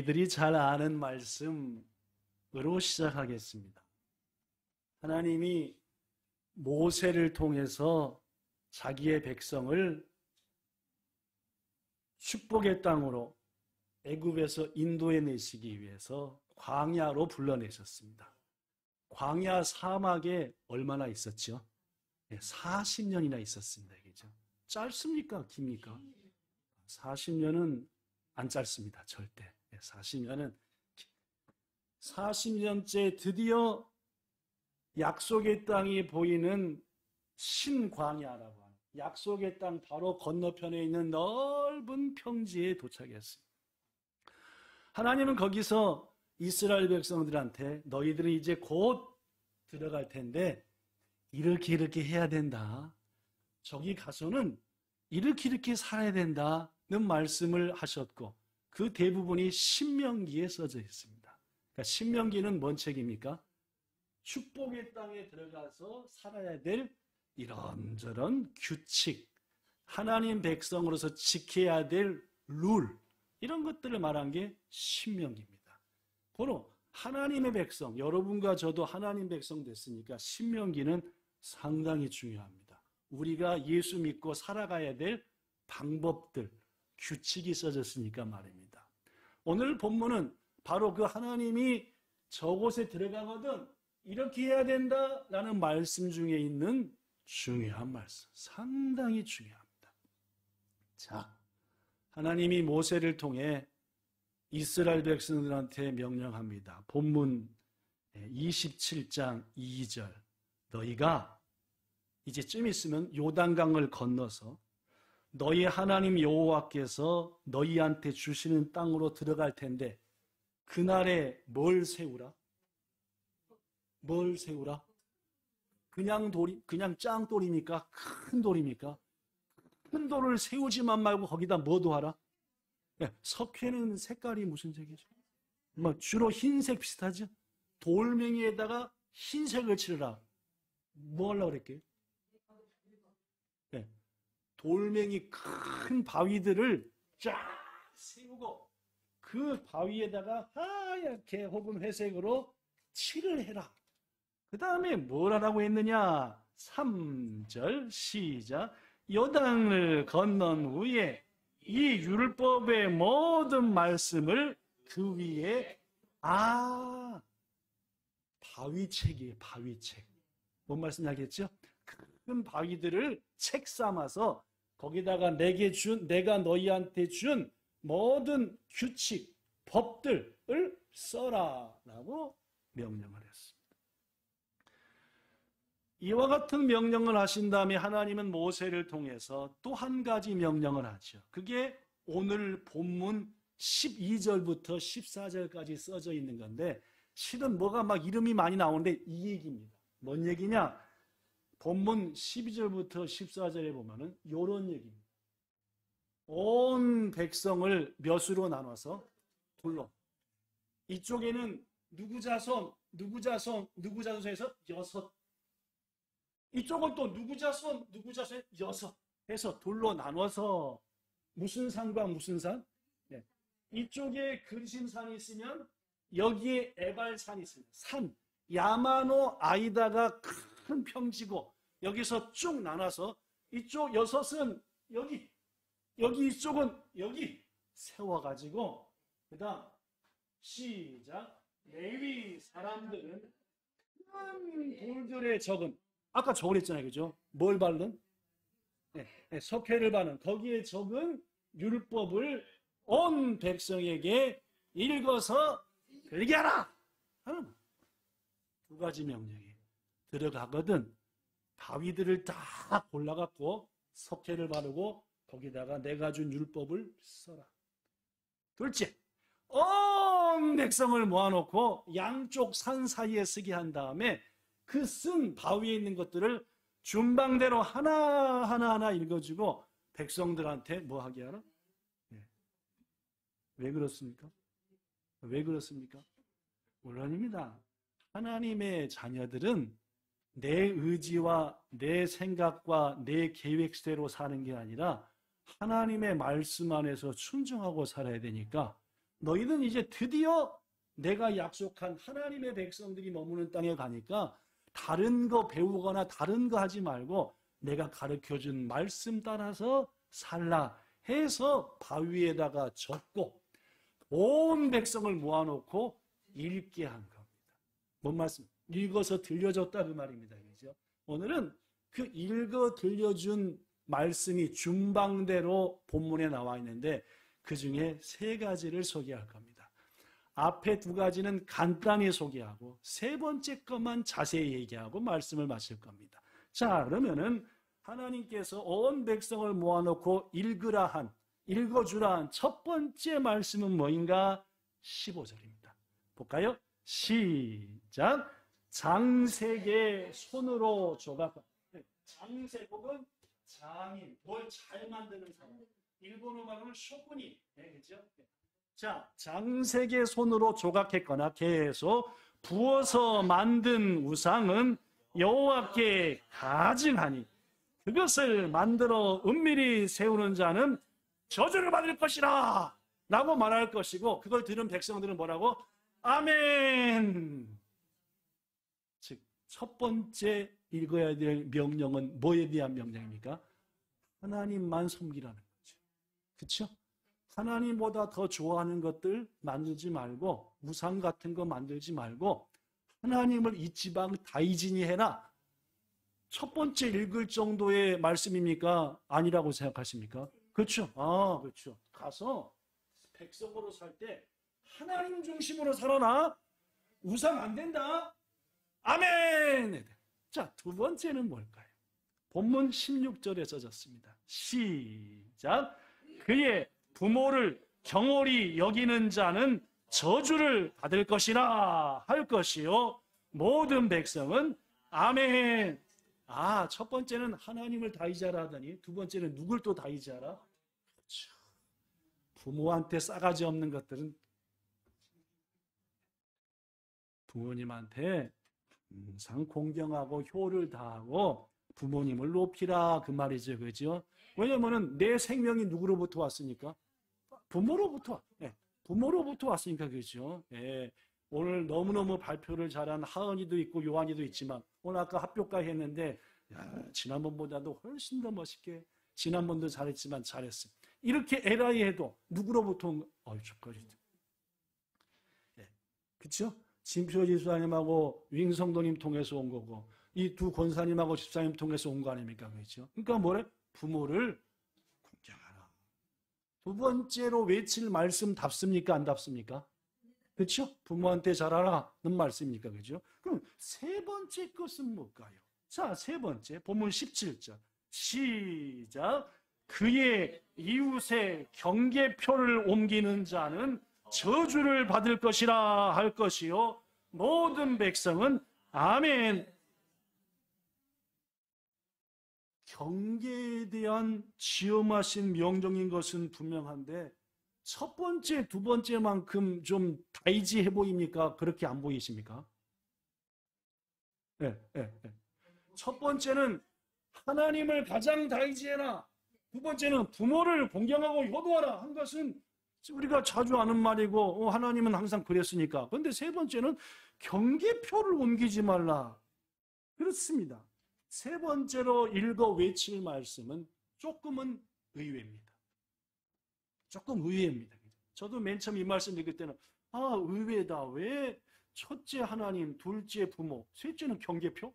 우리들이 잘 아는 말씀으로 시작하겠습니다. 하나님이 모세를 통해서 자기의 백성을 축복의 땅으로 애굽에서 인도해 내시기 위해서 광야로 불러내셨습니다. 광야 사막에 얼마나 있었죠? 40년이나 있었습니다. 그죠? 짧습니까? 깁니까? 40년은 안 짧습니다. 절대. 40년째 드디어 약속의 땅이 보이는 신광야라고 하는 약속의 땅 바로 건너편에 있는 넓은 평지에 도착했습니다. 하나님은 거기서 이스라엘 백성들한테 너희들은 이제 곧 들어갈 텐데 이렇게 해야 된다. 저기 가서는 이렇게 살아야 된다는 말씀을 하셨고 그 대부분이 신명기에 써져 있습니다. 그러니까 신명기는 뭔 책입니까? 축복의 땅에 들어가서 살아야 될 이런저런 규칙, 하나님 백성으로서 지켜야 될 룰, 이런 것들을 말한 게 신명기입니다. 바로 하나님의 백성, 여러분과 저도 하나님 백성 됐으니까 신명기는 상당히 중요합니다. 우리가 예수 믿고 살아가야 될 방법들, 규칙이 써졌으니까 말입니다. 오늘 본문은 바로 그 하나님이 저곳에 들어가거든 이렇게 해야 된다라는 말씀 중에 있는 중요한 말씀, 상당히 중요합니다. 자, 하나님이 모세를 통해 이스라엘 백성들한테 명령합니다. 본문 27장 2절 너희가 이제 좀 있으면 요단강을 건너서 너희 하나님 여호와께서 너희한테 주시는 땅으로 들어갈 텐데 그날에 뭘 세우라? 뭘 세우라? 그냥 돌이, 그냥 짱돌입니까? 큰 돌입니까? 큰 돌을 세우지만 말고 거기다 뭐도 하라? 석회는 색깔이 무슨 색이죠? 주로 흰색 비슷하죠? 돌멩이에다가 흰색을 칠해라. 뭐 하려고 그랬게요? 돌멩이 큰 바위들을 쫙 세우고 그 바위에다가 하얗게 혹은 회색으로 칠을 해라. 그 다음에 뭘 하라고 했느냐? 3절 시작. 요단을 건넌 후에 이 율법의 모든 말씀을 그 위에 바위책이에요. 바위책. 뭔 말씀 알겠죠? 큰 바위들을 책 삼아서 거기다가 내가 너희한테 준 모든 규칙, 법들을 써라라고 명령을 했습니다. 이와 같은 명령을 하신 다음에 하나님은 모세를 통해서 또 한 가지 명령을 하죠. 그게 오늘 본문 12절부터 14절까지 써져 있는 건데 실은 뭐가 막 이름이 많이 나오는데 이 얘기입니다. 뭔 얘기냐? 본문 12절부터 14절에 보면은 이런 얘기입니다. 온 백성을 몇으로 나눠서 둘러. 이쪽에는 누구 자손 해서 6. 이쪽은 또 누구 자손 여섯 해서 둘로 나눠서 무슨 산과 무슨 산? 이쪽에 근심산이 있으면 여기에 에발산이 있습니다. 산, 야마노 아이다가 큰 평지고 여기서 쭉 나눠서 이쪽 6은 여기 이쪽은 여기 세워가지고 그 다음 시작. 레위 사람들은 큰 돌들의 적은 아까 저걸 했잖아요. 그죠? 뭘 바른? 석회를 바른 거기에 적은 율법을 온 백성에게 읽어서 들게 하라 하는 두 가지 명령이 들어가거든. 바위들을 다 골라갖고 석회를 바르고 거기다가 내가 준 율법을 써라. 둘째, 온 백성을 모아놓고 양쪽 산 사이에 쓰게 한 다음에 그 쓴 바위에 있는 것들을 준방대로 하나하나 읽어주고 백성들한테 뭐 하게 하라? 왜 그렇습니까? 왜 그렇습니까? 물론입니다. 하나님의 자녀들은 내 의지와 내 생각과 내 계획대로 사는 게 아니라 하나님의 말씀 안에서 순종하고 살아야 되니까 너희는 이제 드디어 내가 약속한 하나님의 백성들이 머무는 땅에 가니까 다른 거 배우거나 다른 거 하지 말고 내가 가르쳐준 말씀 따라서 살라 해서 바위에다가 젓고 온 백성을 모아놓고 읽게 한 겁니다. 뭔 말씀? 읽어서 들려줬다 그 말입니다. 그죠? 오늘은 그 읽어 들려준 말씀이 준방대로 본문에 나와 있는데 그 중에 세 가지를 소개할 겁니다. 앞에 두 가지는 간단히 소개하고 세 번째 것만 자세히 얘기하고 말씀을 마칠 겁니다. 자, 그러면은 하나님께서 온 백성을 모아놓고 읽어주라 한 첫 번째 말씀은 뭐인가? 15절입니다. 볼까요? 시작. 장색의 손으로 조각한. 장색 혹은 장인, 뭘 잘 만드는 사람. 일본어 말로는 쇼군이. 그렇죠? 자, 장색의 손으로 조각했거나 계속 부어서 만든 우상은 여호와께 가증하니 그것을 만들어 은밀히 세우는 자는 저주를 받을 것이라 라고 말할 것이고, 그걸 들은 백성들은 뭐라고? 아멘. 즉 첫 번째 읽어야 될 명령은 뭐에 대한 명령입니까? 하나님만 섬기라는 거죠. 그렇죠? 하나님보다 더 좋아하는 것들 만들지 말고, 우상 같은 거 만들지 말고 하나님을 이치방 다이진이 해라. 첫 번째 읽을 정도의 말씀입니까? 아니라고 생각하십니까? 그렇죠. 그렇죠. 가서 백성으로 살 때 하나님 중심으로 살아라. 우상 안 된다. 아멘. 자, 두 번째는 뭘까요? 본문 16절에 써졌습니다. 시작. 그의 부모를 경홀히 여기는 자는 저주를 받을 것이라 할 것이요 모든 백성은 아멘. 첫 번째는 하나님을 다이자라 하더니 두 번째는 누굴 또 다이자라? 그렇죠. 부모한테 싸가지 없는 것들은 부모님한테 항상 공경하고 효를 다하고 부모님을 높이라 그 말이죠. 그죠? 왜냐면은 내 생명이 누구로부터 왔으니까? 부모로부터. 부모로부터 왔으니까. 그죠? 오늘 너무너무 발표를 잘한 하은이도 있고 요한이도 있지만 오늘 아까 합격가 했는데 지난번보다도 훨씬 더 멋있게, 지난번도 잘했지만 잘했어. 이렇게 에라이 해도 누구로부터 온 저까지. 그렇죠? 진표 집사님하고 윙성도님 통해서 온 거고 이 두 권사님하고 집사님 통해서 온 거 아닙니까? 그렇죠? 그러니까 뭐래? 부모를 공경하라. 두 번째로 외칠 말씀 답습니까? 안 답습니까? 그렇죠? 부모한테 잘하라는 말씀입니까? 그렇죠? 그럼 세 번째 것은 뭘까요? 자, 세 번째 본문 17절 시작. 그의 이웃의 경계표를 옮기는 자는 저주를 받을 것이라 할 것이요 모든 백성은 아멘. 경계에 대한 지엄하신 명령인 것은 분명한데 첫 번째, 두 번째만큼 좀 다이지해 보입니까? 그렇게 안 보이십니까? 첫 번째는 하나님을 가장 다이지해라. 두 번째는 부모를 공경하고 효도하라 한 것은 우리가 자주 하는 말이고 하나님은 항상 그랬으니까. 그런데 세 번째는 경계표를 옮기지 말라. 그렇습니다. 세 번째로 읽어 외칠 말씀은 조금은 의외입니다. 조금 의외입니다. 저도 맨 처음 이 말씀 읽을 때는 의외다. 왜 첫째 하나님, 둘째 부모, 셋째는 경계표?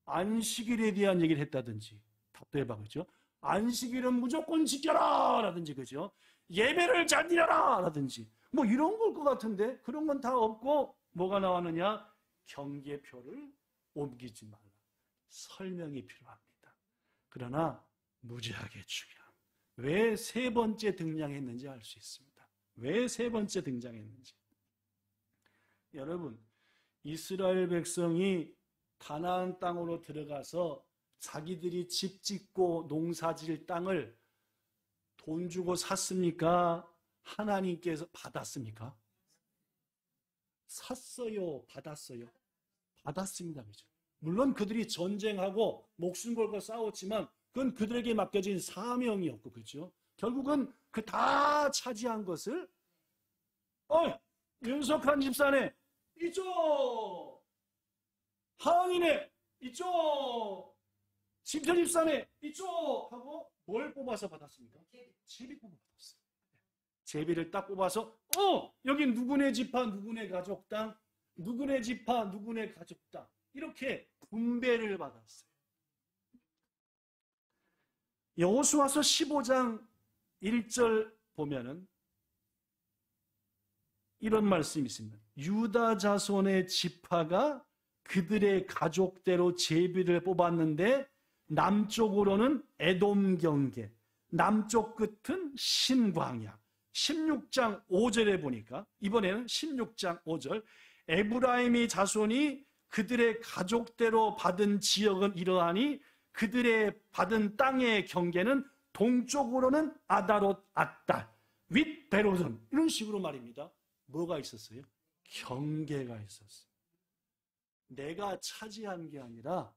안식일에 대한 얘기를 했다든지 답답해봐. 그죠? 안식일은 무조건 지켜라 라든지, 그죠? 예배를 잘 드려라 라든지 뭐 이런 걸 것 같은데 그런 건 다 없고 뭐가 나왔느냐? 경계표를 옮기지 말라. 설명이 필요합니다. 그러나 무지하게 중요한 왜 세 번째 등장했는지 알 수 있습니다. 왜 세 번째 등장했는지. 여러분, 이스라엘 백성이 가나안 땅으로 들어가서 자기들이 집 짓고 농사질 땅을 돈 주고 샀습니까? 하나님께서 받았습니까? 샀어요? 받았어요? 받았습니다. 그죠? 물론 그들이 전쟁하고 목숨 걸고 싸웠지만 그건 그들에게 맡겨진 사명이었고, 그죠? 결국은 그 다 차지한 것을 윤석한 집사네 이쪽, 하은이네 이쪽, 심표 집사네 이쪽 하고 뭘 뽑아서 받았습니까? 제비 뽑아 받았어요. 제비를 딱 뽑아서 여기 누구네 지파 누구네 가족 땅, 누구네 지파 누구네 가족 땅, 이렇게 분배를 받았어요. 여호수아서 15장 1절 보면은 이런 말씀이 있습니다. 유다 자손의 지파가 그들의 가족대로 제비를 뽑았는데 남쪽으로는 에돔 경계, 남쪽 끝은 신광야. 16장 5절에 보니까, 이번에는 16장 5절, 에브라임의 자손이 그들의 가족대로 받은 지역은 이러하니 그들의 받은 땅의 경계는 동쪽으로는 아다롯 앗달, 윗 베로든, 이런 식으로 말입니다. 뭐가 있었어요? 경계가 있었어요. 내가 차지한 게 아니라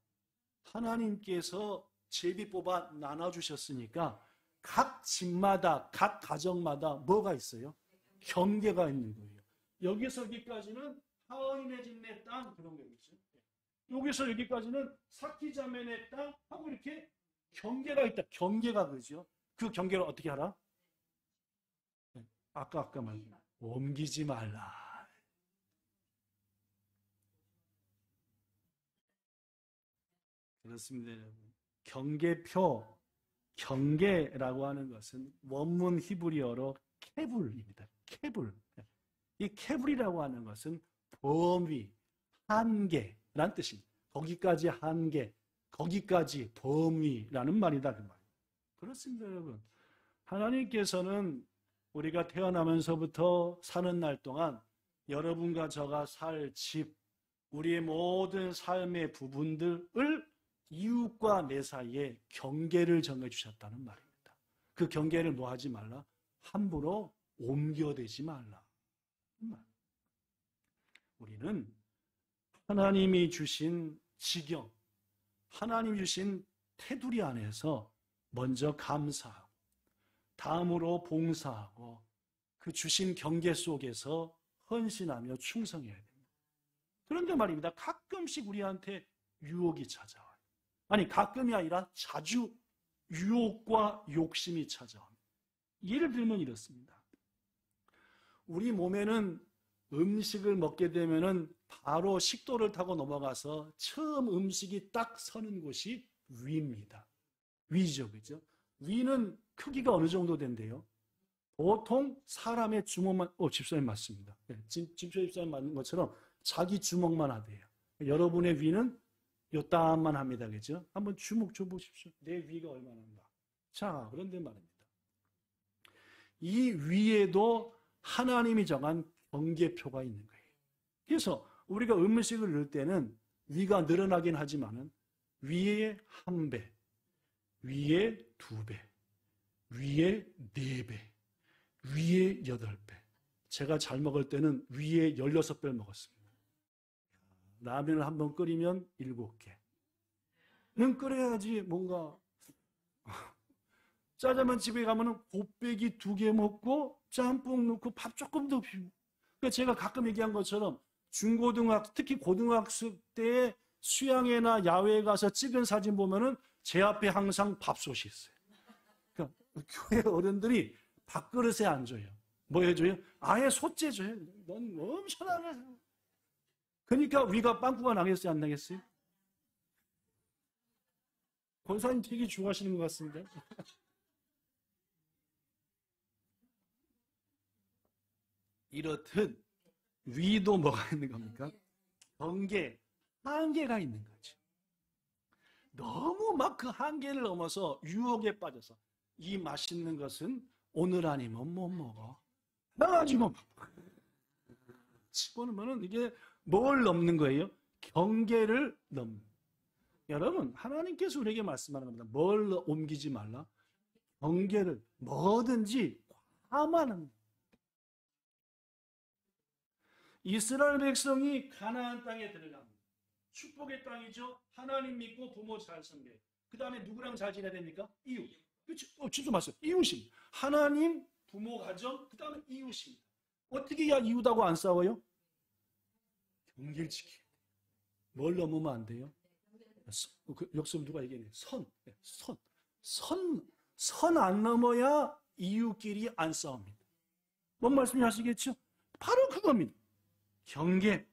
하나님께서 제비 뽑아 나눠주셨으니까 각 집마다, 각 가정마다 뭐가 있어요? 경계가 있는 거예요. 여기서 여기까지는 하은이네 집네 땅, 그런 거 있죠. 여기서 여기까지는 사키자매네 땅 하고 이렇게 경계가 있다. 경계가 그죠? 그 경계를 어떻게 알아? 아까 말씀 옮기지 말라. 그렇습니다, 여러분. 경계표, 경계라고 하는 것은 원문 히브리어로 케불입니다. 케불. 이 케불이라고 하는 것은 범위, 한계란 뜻입니다. 거기까지 한계, 거기까지 범위라는 말이다, 그 말이에요. 그렇습니다, 여러분. 하나님께서는 우리가 태어나면서부터 사는 날 동안 여러분과 저가 살 집, 우리의 모든 삶의 부분들을 이웃과 내 사이에 경계를 정해주셨다는 말입니다. 그 경계를 뭐 하지 말라? 함부로 옮겨대지 말라. 우리는 하나님이 주신 지경, 하나님이 주신 테두리 안에서 먼저 감사하고, 다음으로 봉사하고, 그 주신 경계 속에서 헌신하며 충성해야 됩니다. 그런데 말입니다. 가끔씩 우리한테 유혹이 찾아와요. 아니, 가끔이 아니라 자주 유혹과 욕심이 찾아옵니다. 예를 들면 이렇습니다. 우리 몸에는 음식을 먹게 되면은 바로 식도를 타고 넘어가서 처음 음식이 딱 서는 곳이 위입니다. 위죠, 그죠? 위는 크기가 어느 정도 된대요? 보통 사람의 주먹만, 집사님 맞습니다. 네, 집사님 맞는 것처럼 자기 주먹만 하대요. 여러분의 위는 요따만 합니다, 그죠? 한번 주먹 줘보십시오. 내 위가 얼마나 한가. 자, 그런데 말입니다. 이 위에도 하나님이 정한 경계표가 있는 거예요. 그래서 우리가 음식을 넣을 때는 위가 늘어나긴 하지만은 위에 1배, 위에 2배, 위에 4배, 위에 8배. 제가 잘 먹을 때는 위에 16배를 먹었습니다. 라면을 한번 끓이면 7개는 끓여야지 뭔가. 짜장면 집에 가면은 곱빼기 2개 먹고 짬뽕 넣고 밥 조금 더 비우고. 그러니까 제가 가끔 얘기한 것처럼 중고등학교, 특히 고등학생 때 수양회나 야외에 가서 찍은 사진 보면은 제 앞에 항상 밥솥이 있어요. 그러니까 교회 어른들이 밥그릇에 안 줘요. 뭐 해줘요? 아예 솥재 줘요. 넌 엄청나게. 그러니까 위가 빵꾸가 나겠어요, 안 나겠어요? 권사님 되게 좋아하시는 것 같습니다. 이렇듯 위도 뭐가 있는 겁니까? 경계, 한계가 있는 거죠. 너무 막 그 한계를 넘어서 유혹에 빠져서 이 맛있는 것은 오늘 아니면 못 먹어. 나가지고 집어넣으면 이게 뭘 넘는 거예요? 경계를 넘는. 여러분, 하나님께서 우리에게 말씀하는 겁니다. 뭘 옮기지 말라? 경계를 뭐든지 감하는. 이스라엘 백성이 가나안 땅에 들어갑니다. 축복의 땅이죠. 하나님 믿고 부모 잘 섬겨요. 그 다음에 누구랑 잘 지내야 됩니까? 이웃. 그렇죠? 진짜 맞어요. 이웃입니다. 하나님, 부모, 가정, 그 다음에 이웃입니다. 어떻게 야 이웃하고 안 싸워요? 경계를 지키. 뭘 넘으면 안 돼요? 역습 누가 얘기했네. 선 안 넘어야 이웃끼리 안 싸웁니다. 뭔 말씀이 하시겠죠? 바로 그겁니다. 경계.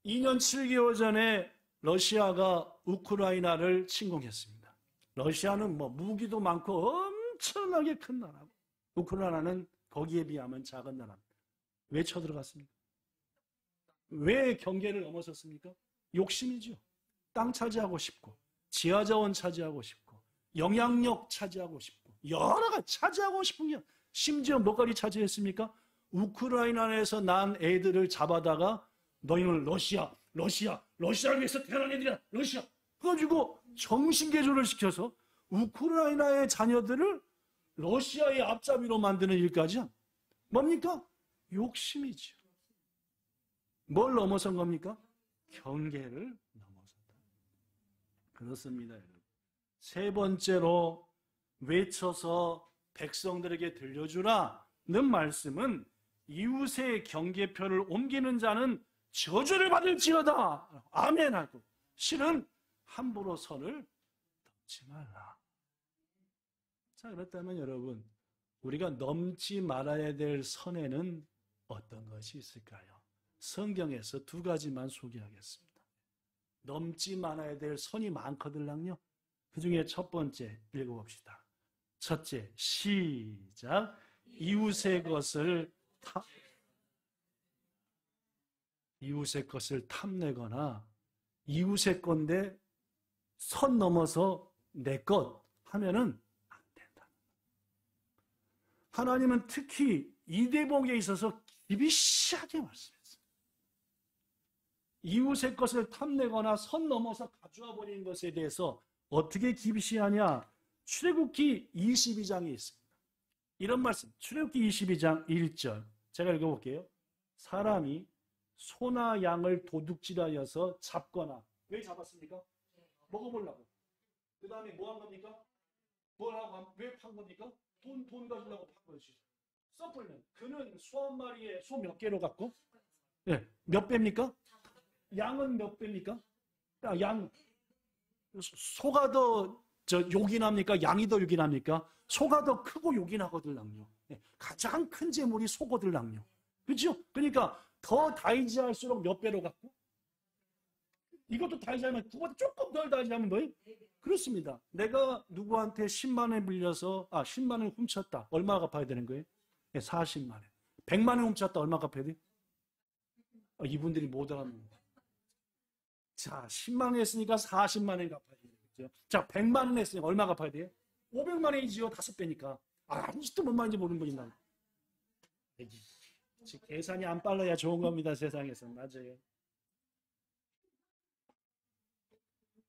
2년 7개월 전에 러시아가 우크라이나를 침공했습니다. 러시아는 뭐 무기도 많고 엄청나게 큰 나라고, 우크라이나는 거기에 비하면 작은 나라입니다. 왜 쳐들어갔습니까? 왜 경계를 넘어섰습니까? 욕심이죠. 땅 차지하고 싶고, 지하자원 차지하고 싶고, 영향력 차지하고 싶고, 여러 가지 차지하고 싶은 게, 심지어 뭐까지 차지했습니까? 우크라이나에서 난 애들을 잡아다가 너희는 러시아를 위해서 태어난 애들이야, 러시아. 그래가지고 정신개조를 시켜서 우크라이나의 자녀들을 러시아의 앞잡이로 만드는 일까지. 뭡니까? 욕심이죠. 뭘 넘어선 겁니까? 경계를 넘어섰다. 그렇습니다, 여러분. 세 번째로 외쳐서 백성들에게 들려주라는 말씀은 이웃의 경계표를 옮기는 자는 저주를 받을지어다. 아멘 하고, 실은 함부로 선을 넘지 말라. 자, 그렇다면 여러분, 우리가 넘지 말아야 될 선에는 어떤 것이 있을까요? 성경에서 두 가지만 소개하겠습니다. 넘지 말아야 될 선이 많거든요. 그 중에 첫 번째 읽어봅시다. 첫째, 시작. 이웃의 것을 탐내거나 이웃의 건데 선 넘어서 내 것 하면은 안 된다. 하나님은 특히 이대복에 있어서 기비시하게 말씀했어요. 이웃의 것을 탐내거나 선 넘어서 가져와 버리는 것에 대해서 어떻게 기비시하냐? 출애굽기 22장에 있습니다. 이런 말씀, 출애굽기 22장 1절 제가 읽어볼게요. 사람이 소나 양을 도둑질하여서 잡거나, 왜 잡았습니까? 먹어보려고. 그 다음에 뭐 한 겁니까? 왜 판 겁니까? 돈 가지려고 판 것이죠. 섣불면 그는 소 한 마리에 소 몇 개로 갖고, 네, 몇 배입니까? 양은 몇 배입니까? 소가 더 요긴합니까? 양이 더 요긴합니까? 소가 더 크고 요긴하거든요. 가장 큰 재물이 소거든요. 그렇죠? 그러니까 더 다이지할수록 몇 배로 갖고, 이것도 다이지하면 그것도 조금 덜 다이지하면 뭐예요? 그렇습니다. 내가 누구한테 10만 원 빌려서 10만 원 훔쳤다. 얼마 갚아야 되는 거예요? 40만 원. 100만 원 훔쳤다. 얼마 갚아야 돼요? 이분들이 못 알아듣는다. 자, 10만 원 했으니까 40만 원 갚아야 돼요. 자, 100만 원 했으니까 얼마 갚아야 돼요? 500만 원이지요. 5배니까. 아무것도 뭔 말인지 모르는 분이 나와요. 계산이 안 빨라야 좋은 겁니다. 세상에서. 맞아요.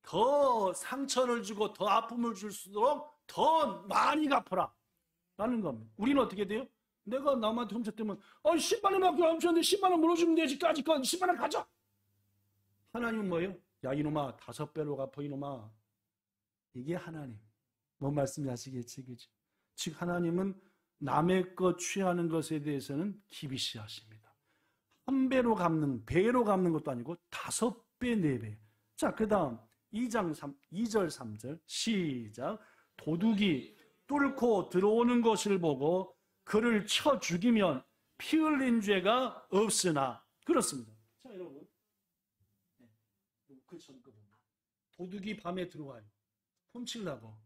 더 상처를 주고 더 아픔을 줄수록 더 많이 갚아라 라는 겁니다. 우리는 어떻게 돼요? 내가 남한테 훔쳤다면 10만 원밖에 안 훔쳤는데 10만 원 물어주면 되지. 까짓 건 10만 원 가져. 하나님은 뭐예요? 야 이놈아 5배로 갚아 이놈아. 이게 하나님. 뭔 말씀이 하시겠지, 그죠? 즉 하나님은 남의 것 취하는 것에 대해서는 기비시하십니다. 1배로 갚는, 배로 갚는 것도 아니고 5배, 4배. 자, 그 다음 2절 3절 시작. 도둑이 뚫고 들어오는 것을 보고 그를 쳐 죽이면 피 흘린 죄가 없으나. 그렇습니다. 자, 여러분. 그 전 거 보면 도둑이 밤에 들어와요. 훔치려고.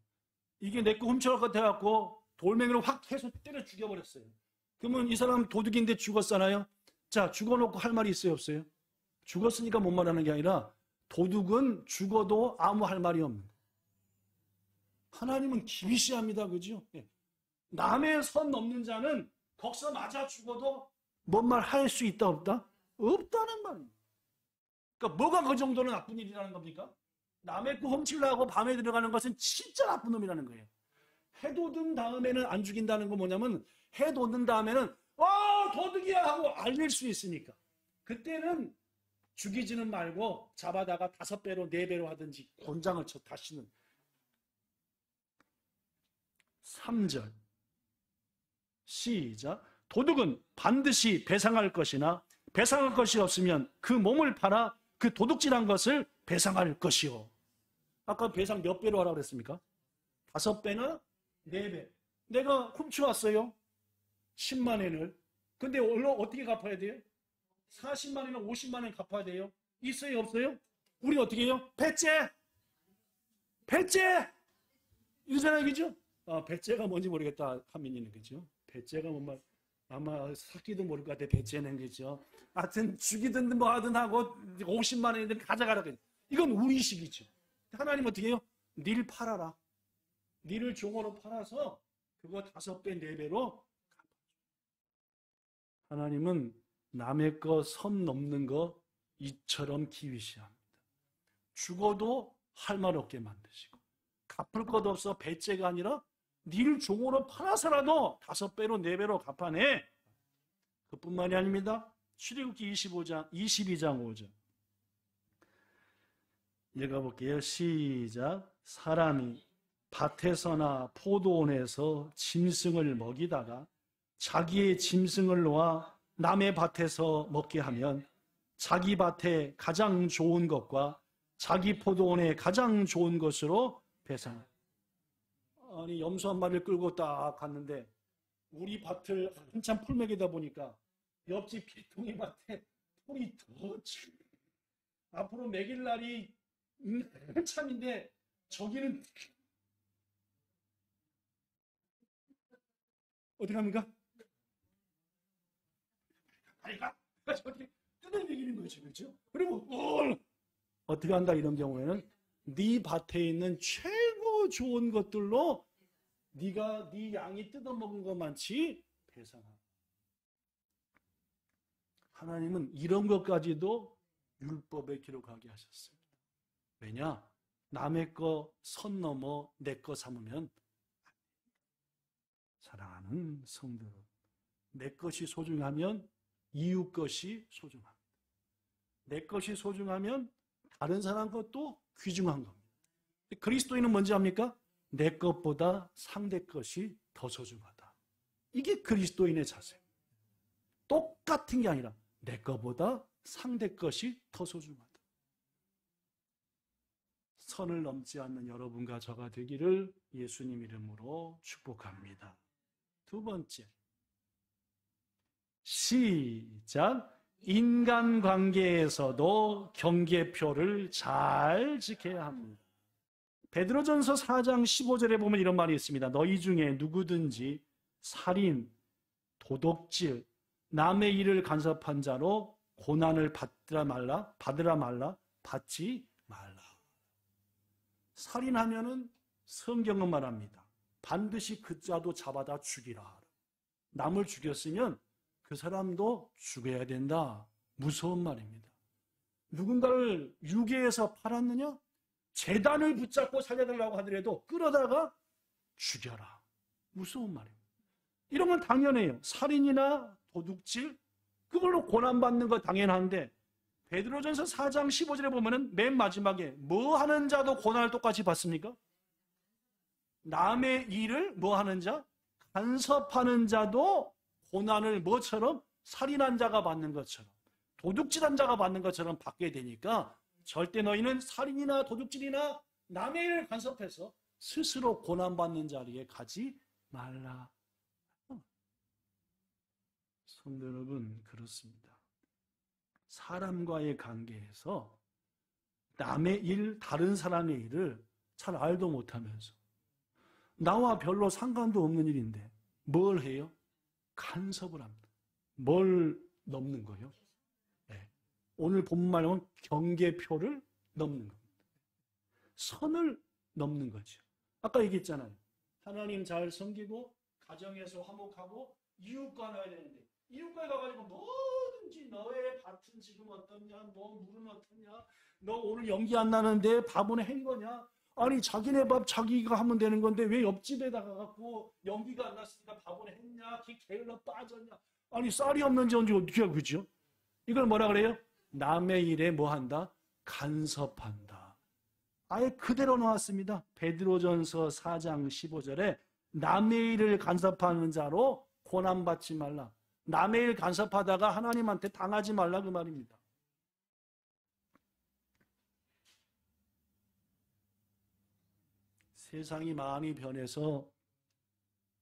이게 내 거 훔쳐갈 것 같아갖고 돌멩이로 확 해서 때려 죽여버렸어요. 그러면 이 사람 도둑인데 죽었잖아요. 자, 죽어놓고 할 말이 있어요, 없어요? 죽었으니까 못 말하는 게 아니라 도둑은 죽어도 아무 할 말이 없는 거예요. 하나님은 기비시합니다, 그죠? 남의 선 넘는 자는 거기서 맞아 죽어도 뭔 말 할 수 있다, 없다? 없다는 말입니다. 그러니까 뭐가 그 정도는 나쁜 일이라는 겁니까? 남의 거 훔치려고 밤에 들어가는 것은 진짜 나쁜 놈이라는 거예요. 해돋은 다음에는 안 죽인다는 건 뭐냐면 해돋는 다음에는 도둑이야 하고 알릴 수 있으니까 그때는 죽이지는 말고 잡아다가 5배로 4배로 하든지 곤장을 쳐 다시는. 3절 시작. 도둑은 반드시 배상할 것이나 배상할 것이 없으면 그 몸을 팔아 그 도둑질한 것을 배상할 것이요. 아까 배상 몇 배로 하라고 그랬습니까? 5배나 4배. 내가 훔쳐왔어요. 10만 원을. 근데 어떻게 갚아야 돼요? 40만 원이나 50만 원 갚아야 돼요. 있어요, 없어요? 우리 어떻게 해요? 배째! 배째! 이거잖아요, 그죠? 배째가 뭔지 모르겠다, 하민이는, 그죠? 배째가 뭔 말, 아마 삭기도 모를 것 같아, 배째는, 그죠? 하여튼, 죽이든 뭐 하든 하고, 50만 원이든 가져가라. 이건 우리식이죠. 하나님 어떻게 해요? 니를 팔아라. 니를 종으로 팔아서, 그거 5배, 4배로 하나님은 남의 거 선 넘는 거 이처럼 기위시합니다. 죽어도 할 말 없게 만드시고 갚을 것 없어 배째가 아니라 니를 종으로 팔아서라도 5배로 4배로 갚아내. 그뿐만이 아닙니다. 출애굽기 22장 5절 읽어볼게요. 시작. 사람이 밭에서나 포도원에서 짐승을 먹이다가 자기의 짐승을 놓아 남의 밭에서 먹게 하면 자기 밭에 가장 좋은 것과 자기 포도원에 가장 좋은 것으로 배상. 아니, 염소 한 마리를 끌고 딱 갔는데 우리 밭을 한참 풀 먹이다 보니까 옆집 필통이 밭에 풀이 더 앞으로 먹일 날이 한참인데 저기는 어떻게 합니까? 아이가 저기 뜯어내기는 거지, 그렇죠? 그리고 어떻게 한다 이런 경우에는 네 밭에 있는 최고 좋은 것들로 네가 네 양이 뜯어먹은 것만치 배상하고. 하나님은 이런 것까지도 율법에 기록하게 하셨습니다. 왜냐? 남의 거 선 넘어 내 거 삼으면 사랑하는 성도, 내 것이 소중하면 이웃 것이 소중합니다. 내 것이 소중하면 다른 사람 것도 귀중한 겁니다. 그리스도인은 뭔지 압니까? 내 것보다 상대 것이 더 소중하다. 이게 그리스도인의 자세입니다. 똑같은 게 아니라 내 것보다 상대 것이 더 소중하다. 선을 넘지 않는 여러분과 저가 되기를 예수님 이름으로 축복합니다. 두 번째, 시작. 인간관계에서도 경계표를 잘 지켜야 합니다. 베드로전서 4장 15절에 보면 이런 말이 있습니다. 너희 중에 누구든지 살인, 도둑질, 남의 일을 간섭한 자로 고난을 받지 말라. 살인하면은 성경은 말합니다. 반드시 그 자도 잡아다 죽이라. 남을 죽였으면 그 사람도 죽여야 된다. 무서운 말입니다. 누군가를 유괴해서 팔았느냐? 재단을 붙잡고 살려달라고 하더라도 끌어다가 죽여라. 무서운 말입니다. 이런 건 당연해요. 살인이나 도둑질, 그걸로 고난받는 거 당연한데 베드로전서 4장 15절에 보면은 맨 마지막에 뭐 하는 자도 고난을 똑같이 받습니까? 남의 일을 뭐 하는 자? 간섭하는 자도 고난을 뭐처럼? 살인한 자가 받는 것처럼, 도둑질한 자가 받는 것처럼 받게 되니까 절대 너희는 살인이나 도둑질이나 남의 일을 간섭해서 스스로 고난받는 자리에 가지 말라. 성도 여러분, 그렇습니다. 사람과의 관계에서 남의 일, 다른 사람의 일을 잘 알도 못하면서 나와 별로 상관도 없는 일인데 뭘 해요? 간섭을 합니다. 뭘 넘는 거예요? 네. 오늘 본문 말하면 경계표를 넘는 겁니다. 선을 넘는 거죠. 아까 얘기했잖아요. 하나님 잘 섬기고 가정에서 화목하고 이웃과 나야 되는데 이웃과에 가가지고 뭐든지 너의 밭은 지금 어떠냐, 너 물은 어떠냐, 너 오늘 연기 안 나는데 밥은 한 거냐? 아니 자기네 밥 자기가 하면 되는 건데 왜 옆집에다가 갖고 연기가 안 났으니까 밥은 했냐? 게을러 빠졌냐? 아니 쌀이 없는지 언제 어떻게 하고 그죠? 이걸 뭐라 그래요? 남의 일에 뭐 한다? 간섭한다. 아예 그대로 나왔습니다. 베드로전서 4장 15절에 남의 일을 간섭하는 자로 고난받지 말라. 남의 일 간섭하다가 하나님한테 당하지 말라 그 말입니다. 세상이 많이 변해서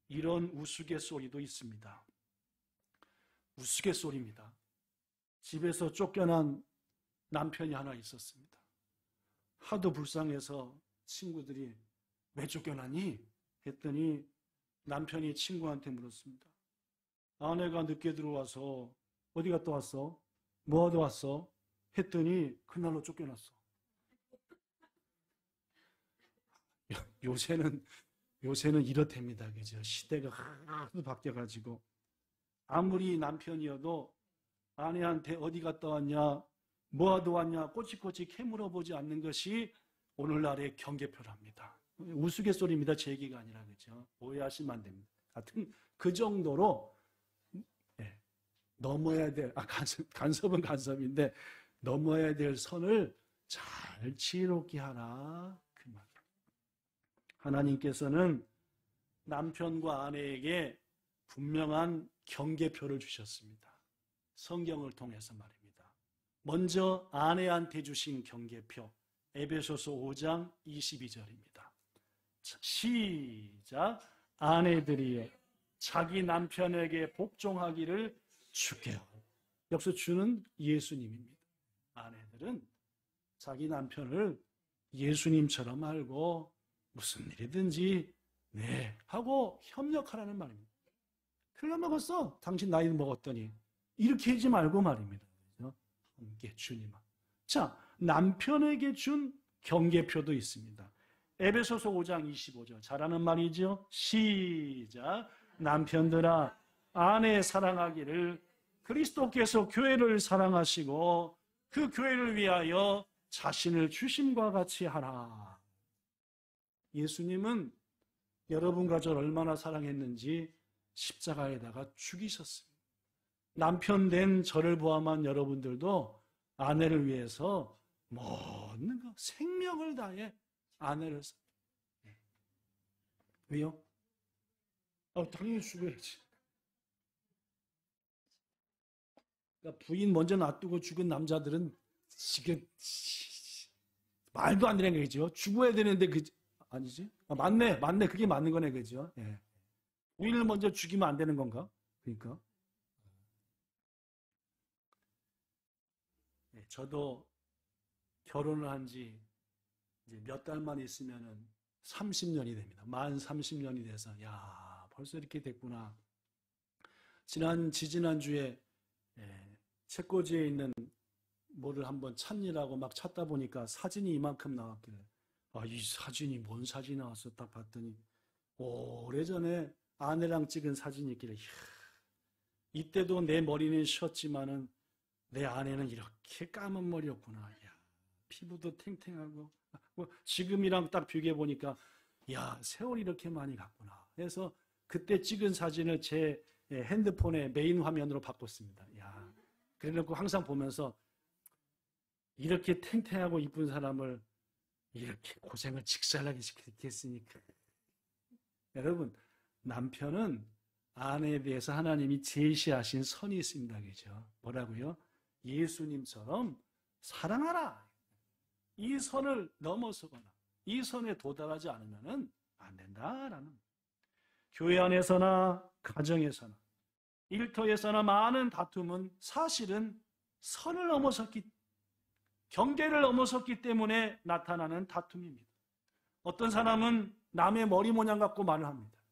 이런 우스갯소리도 있습니다. 우스갯소리입니다. 집에서 쫓겨난 남편이 하나 있었습니다. 하도 불쌍해서 친구들이 왜 쫓겨나니? 했더니 남편이 친구한테 물었습니다. 아내가 늦게 들어와서 어디 갔다 왔어? 뭐 하러 왔어? 했더니 그날로 쫓겨났어. 요새는 이렇답니다. 그죠? 시대가 하도 바뀌어가지고 아무리 남편이어도 아내한테 어디 갔다 왔냐, 뭐 하러 왔냐, 꼬치꼬치 캐물어보지 않는 것이 오늘날의 경계표랍니다. 우스갯소리입니다. 제 얘기가 아니라. 그죠? 오해하시면 안 됩니다. 하여튼 그 정도로 넘어야 될, 간섭은 간섭인데 넘어야 될 선을 잘 지혜롭게 하라. 그 말. 하나님께서는 남편과 아내에게 분명한 경계표를 주셨습니다. 성경을 통해서 말입니다. 먼저 아내한테 주신 경계표, 에베소서 5장 22절입니다. 시작. 아내들이 자기 남편에게 복종하기를 주게 하라. 여기서 주는 예수님입니다. 아내들은 자기 남편을 예수님처럼 알고 무슨 일이든지 네 하고 협력하라는 말입니다. 큰일 먹었어. 당신 나이 먹었더니 이렇게 하지 말고 말입니다. 함께 주님아. 자, 남편에게 준 경계표도 있습니다. 에베소서 5장 25절 잘하는 말이죠. 시작. 남편들아 아내 사랑하기를 그리스도께서 교회를 사랑하시고 그 교회를 위하여 자신을 주심과 같이 하라. 예수님은 여러분과 저를 얼마나 사랑했는지 십자가에다가 죽이셨습니다. 남편 된 저를 포함한 여러분들도 아내를 위해서 모든 것, 생명을 다해 아내를 왜요? 당연히 죽어야지. 그러니까 부인 먼저 놔두고 죽은 남자들은 지금 말도 안 되는 거죠. 죽어야 되는데 아니지? 맞네. 그게 맞는 거네, 그죠? 예. 부인을 먼저 죽이면 안 되는 건가? 그러니까. 예, 저도 결혼을 한 지 이제 몇 달만 있으면은 30년이 됩니다. 만 30년이 돼서, 야, 벌써 이렇게 됐구나. 지지난주에, 책꽂이에 있는 뭐를 한번 찾느라고 막 찾다 보니까 사진이 이만큼 나왔길래, 이 사진이 뭔 사진이 나왔어? 딱 봤더니, 오래전에 아내랑 찍은 사진이 있길래, 이때도 내 머리는 쉬었지만은 내 아내는 이렇게 까만 머리였구나. 야, 피부도 탱탱하고, 지금이랑 딱 비교해 보니까, 야, 세월이 이렇게 많이 갔구나. 그래서 그때 찍은 사진을 제 핸드폰의 메인 화면으로 바꿨습니다. 야, 그래 놓고 항상 보면서 이렇게 탱탱하고 이쁜 사람을 이렇게 고생을 직살나게 시켰으니까. 여러분, 남편은 아내에 대해서 하나님이 제시하신 선이 있습니다. 그죠? 뭐라고요? 예수님처럼 사랑하라. 이 선을 넘어서거나 이 선에 도달하지 않으면 안 된다라는. 교회 안에서나 가정에서나 일터에서나 많은 다툼은 사실은 선을 넘어섰기, 경계를 넘어섰기 때문에 나타나는 다툼입니다. 어떤 사람은 남의 머리 모양 갖고 말을 합니다.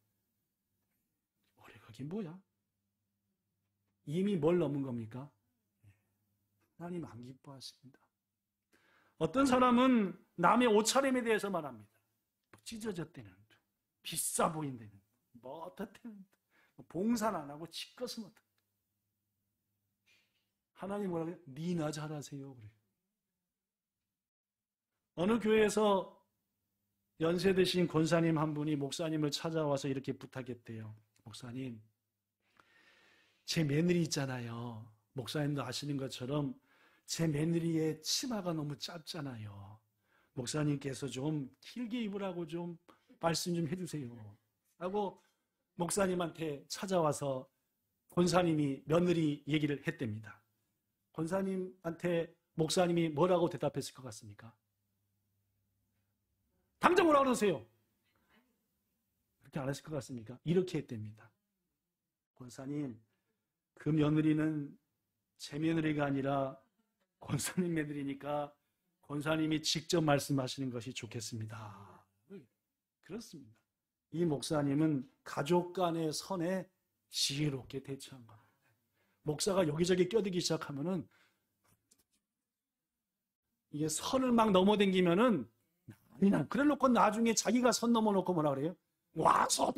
머리가 이게 뭐야? 이미 뭘 넘은 겁니까? 하나님 안 기뻐하십니다. 어떤 사람은 남의 옷차림에 대해서 말합니다. 찢어졌다는 듯, 비싸 보인다는 듯, 뭐 어떻다는 듯, 봉사는 안 하고 치것은 어떻다. 하나님 뭐라고 해요? 니나 잘하세요. 그래요. 어느 교회에서 연세 드신 권사님 한 분이 목사님을 찾아와서 이렇게 부탁했대요. 목사님, 제 며느리 있잖아요. 목사님도 아시는 것처럼 제 며느리의 치마가 너무 짧잖아요. 목사님께서 좀 길게 입으라고 좀 말씀 좀 해주세요. 하고 목사님한테 찾아와서 권사님이 며느리 얘기를 했답니다. 권사님한테 목사님이 뭐라고 대답했을 것 같습니까? 당장 오라 그러세요. 그렇게 안 했을 것 같습니까? 이렇게 했답니다. 권사님, 그 며느리는 제 며느리가 아니라 권사님 며느리니까 권사님이 직접 말씀하시는 것이 좋겠습니다. 그렇습니다. 이 목사님은 가족 간의 선에 지혜롭게 대처한 겁니다. 목사가 여기저기 껴들기 시작하면은 이게 선을 막 넘어댕기면은 그래 놓고 나중에 자기가 선 넘어놓고 뭐라 그래요? 와서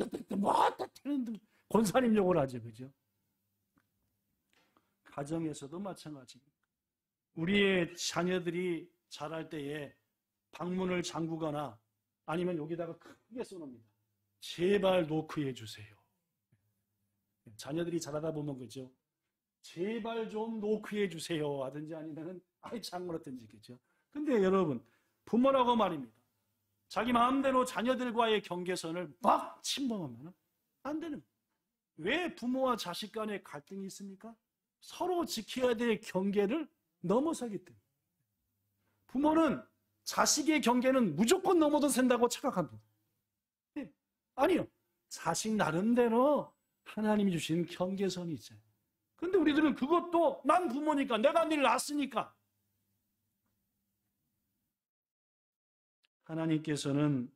권사님 욕을 하죠. 그죠? 가정에서도 마찬가지입니다. 우리의 자녀들이 자랄 때에 방문을 잠그거나 아니면 여기다가 크게 써놓습니다. 제발 노크해 주세요. 자녀들이 자라다 보면 그죠? 제발 좀 노크해 주세요 하든지 아니면 아예 장물었든지 그죠? 근데 여러분, 부모라고 말입니다. 자기 마음대로 자녀들과의 경계선을 막 침범하면 안 되는 거예요. 왜 부모와 자식 간의 갈등이 있습니까? 서로 지켜야 될 경계를 넘어서기 때문에. 부모는 자식의 경계는 무조건 넘어도 된다고 착각합니다. 아니요. 자식 나름대로 하나님이 주신 경계선이 있잖아요. 근데 우리들은 그것도 난 부모니까 내가 니를 낳았으니까. 하나님께서는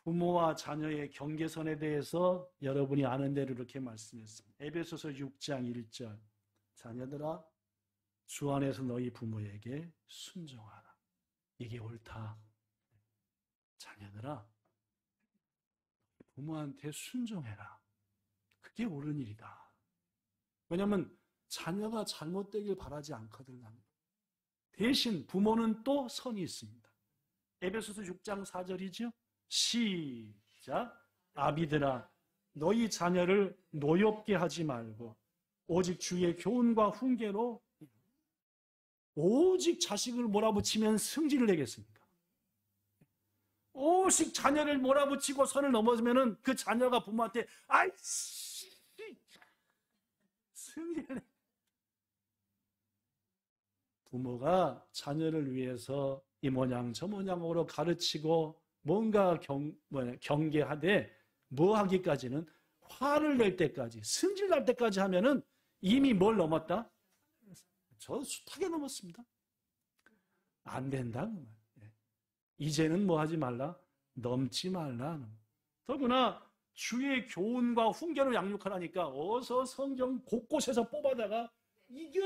부모와 자녀의 경계선에 대해서 여러분이 아는 대로 이렇게 말씀했습니다. 에베소서 6장 1절 자녀들아 주 안에서 너희 부모에게 순종하라. 이게 옳다. 자녀들아 부모한테 순종해라. 그게 옳은 일이다. 왜냐하면 자녀가 잘못되길 바라지 않거든. 대신 부모는 또 선이 있습니다. 에베소서 6장 4절이죠. 시작. 아비들아 너희 자녀를 노엽게 하지 말고 오직 주의 교훈과 훈계로 오직 자식을 몰아붙이면 승질을 내겠습니까? 오직 자녀를 몰아붙이고 선을 넘어서면은 그 자녀가 부모한테 아이씨 승질을 내. 부모가 자녀를 위해서 이 모양 저 모양으로 가르치고 뭔가 경계하되 뭐 하기까지는 화를 낼 때까지 승질 날 때까지 하면은 이미 뭘 넘었다? 저 숱하게 넘었습니다. 안 된다. 이제는 뭐 하지 말라? 넘지 말라. 더구나 주의 교훈과 훈계로 양육하라니까 어서 성경 곳곳에서 뽑아다가 이게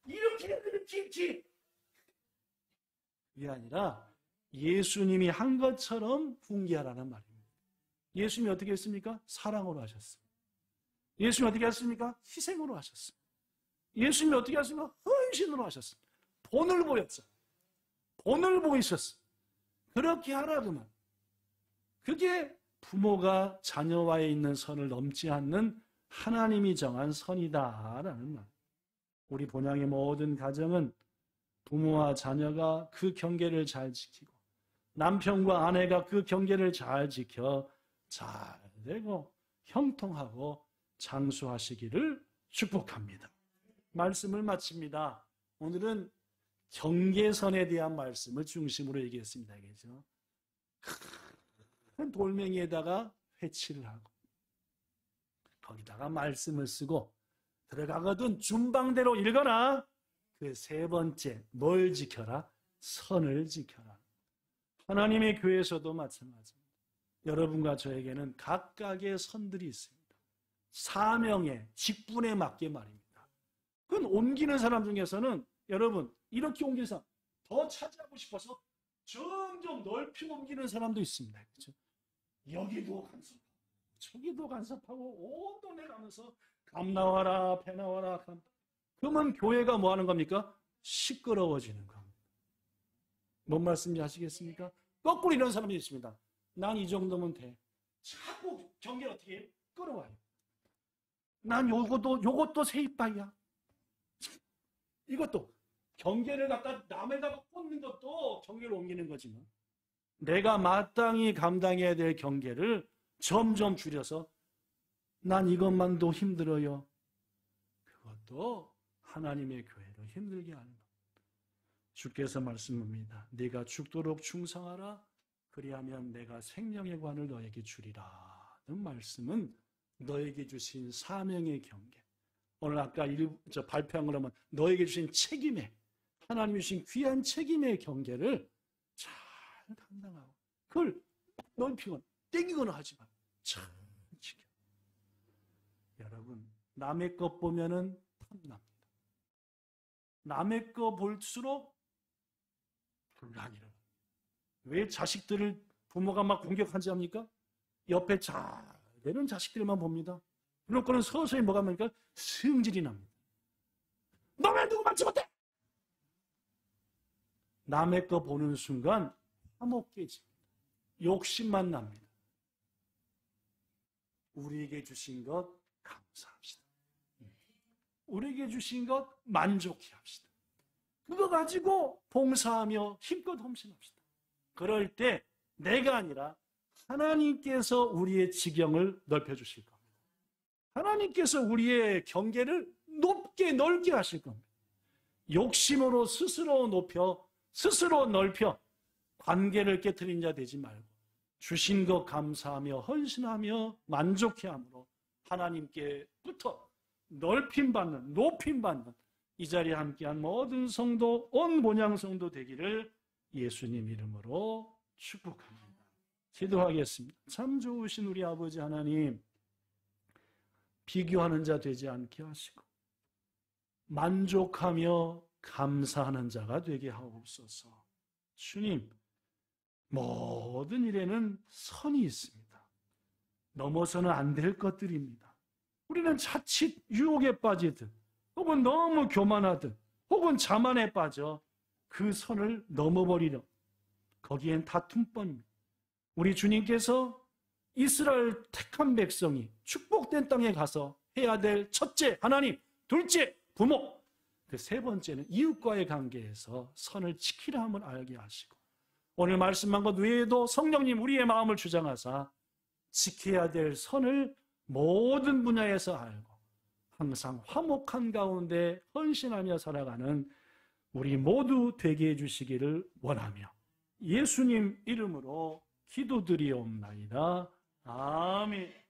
이렇게 해야 되지. 이게 아니라 예수님이 한 것처럼 훈계하라는 말입니다. 예수님이 어떻게 했습니까? 사랑으로 하셨습니다. 예수님이 어떻게 했습니까? 희생으로 하셨습니다. 예수님이 어떻게 하셨습니까? 헌신으로 하셨습니다. 본을 보였어. 본을 보이셨어. 그렇게 하라 그만. 그게 부모가 자녀와에 있는 선을 넘지 않는 하나님이 정한 선이다라는 말. 우리 본향의 모든 가정은 부모와 자녀가 그 경계를 잘 지키고 남편과 아내가 그 경계를 잘 지켜 잘 되고 형통하고 장수하시기를 축복합니다. 말씀을 마칩니다. 오늘은 경계선에 대한 말씀을 중심으로 얘기했습니다. 그죠? 큰 돌멩이에다가 회치를 하고 거기다가 말씀을 쓰고 들어가거든 준방대로 읽어라. 그 세 번째 뭘 지켜라? 선을 지켜라. 하나님의 교회에서도 마찬가지입니다. 여러분과 저에게는 각각의 선들이 있습니다. 사명에 직분에 맞게 말입니다. 그건 옮기는 사람 중에서는 여러분 이렇게 옮기는 사람 더 차지하고 싶어서 점점 넓히 옮기는 사람도 있습니다. 그렇죠? 여기도 간섭하고 저기도 간섭하고 온 동네 가면서 감 나와라 배 나와라 감. 그러면 교회가 뭐 하는 겁니까? 시끄러워지는 겁니다. 뭔 말씀인지 아시겠습니까? 거꾸로 이런 사람이 있습니다. 난 이 정도면 돼. 자꾸 경계를 어떻게 해요? 끌어와요. 난 요것도 세이빠이야. 이것도 경계를 갖다 남에다가 꽂는 것도 경계를 옮기는 거지만 내가 마땅히 감당해야 될 경계를 점점 줄여서 난 이것만도 힘들어요. 누구도 하나님의 교회를 힘들게 하는 것. 주께서 말씀합니다. 네가 죽도록 충성하라. 그리하면 내가 생명의 관을 너에게 주리라. 는 말씀은 너에게 주신 사명의 경계. 오늘 아까 발표한 거라면 너에게 주신 책임의, 하나님이 주신 귀한 책임의 경계를 잘 감당하고 그걸 넓히거나 땡기거나 하지 마. 잘 지켜. 여러분, 남의 것 보면은 탐납니다. 남의 거 볼수록 불안이 일어나요. 왜 자식들을 부모가 막 공격하지 합니까? 옆에 잘 되는 자식들만 봅니다. 그런 거는 서서히 뭐가 합니까? 승질이 납니다. 너 왜 누구 만지 못해? 남의 거 보는 순간 화목 깨집니다. 욕심만 납니다. 우리에게 주신 것 감사합시다. 우리에게 주신 것 만족해 합시다. 그거 가지고 봉사하며 힘껏 헌신합시다. 그럴 때 내가 아니라 하나님께서 우리의 지경을 넓혀주실 겁니다. 하나님께서 우리의 경계를 높게 넓게 하실 겁니다. 욕심으로 스스로 높여 스스로 넓혀 관계를 깨트린 자 되지 말고 주신 것 감사하며 헌신하며 만족해함으로 하나님께부터 넓힘받는 높임받는 이 자리에 함께한 모든 성도 온 본향 성도 되기를 예수님 이름으로 축복합니다. 기도하겠습니다. 참 좋으신 우리 아버지 하나님, 비교하는 자 되지 않게 하시고 만족하며 감사하는 자가 되게 하옵소서. 주님, 모든 일에는 선이 있습니다. 넘어서는 안 될 것들입니다. 우리는 자칫 유혹에 빠지듯 혹은 너무 교만하듯 혹은 자만에 빠져 그 선을 넘어버리려 거기엔 다툼뿐입니다. 우리 주님께서 이스라엘 택한 백성이 축복된 땅에 가서 해야 될 첫째 하나님, 둘째 부모, 그 세 번째는 이웃과의 관계에서 선을 지키라 함을 알게 하시고 오늘 말씀한 것 외에도 성령님 우리의 마음을 주장하사 지켜야 될 선을 모든 분야에서 알고 항상 화목한 가운데 헌신하며 살아가는 우리 모두 되게 해주시기를 원하며 예수님 이름으로 기도드리옵나이다. 아멘.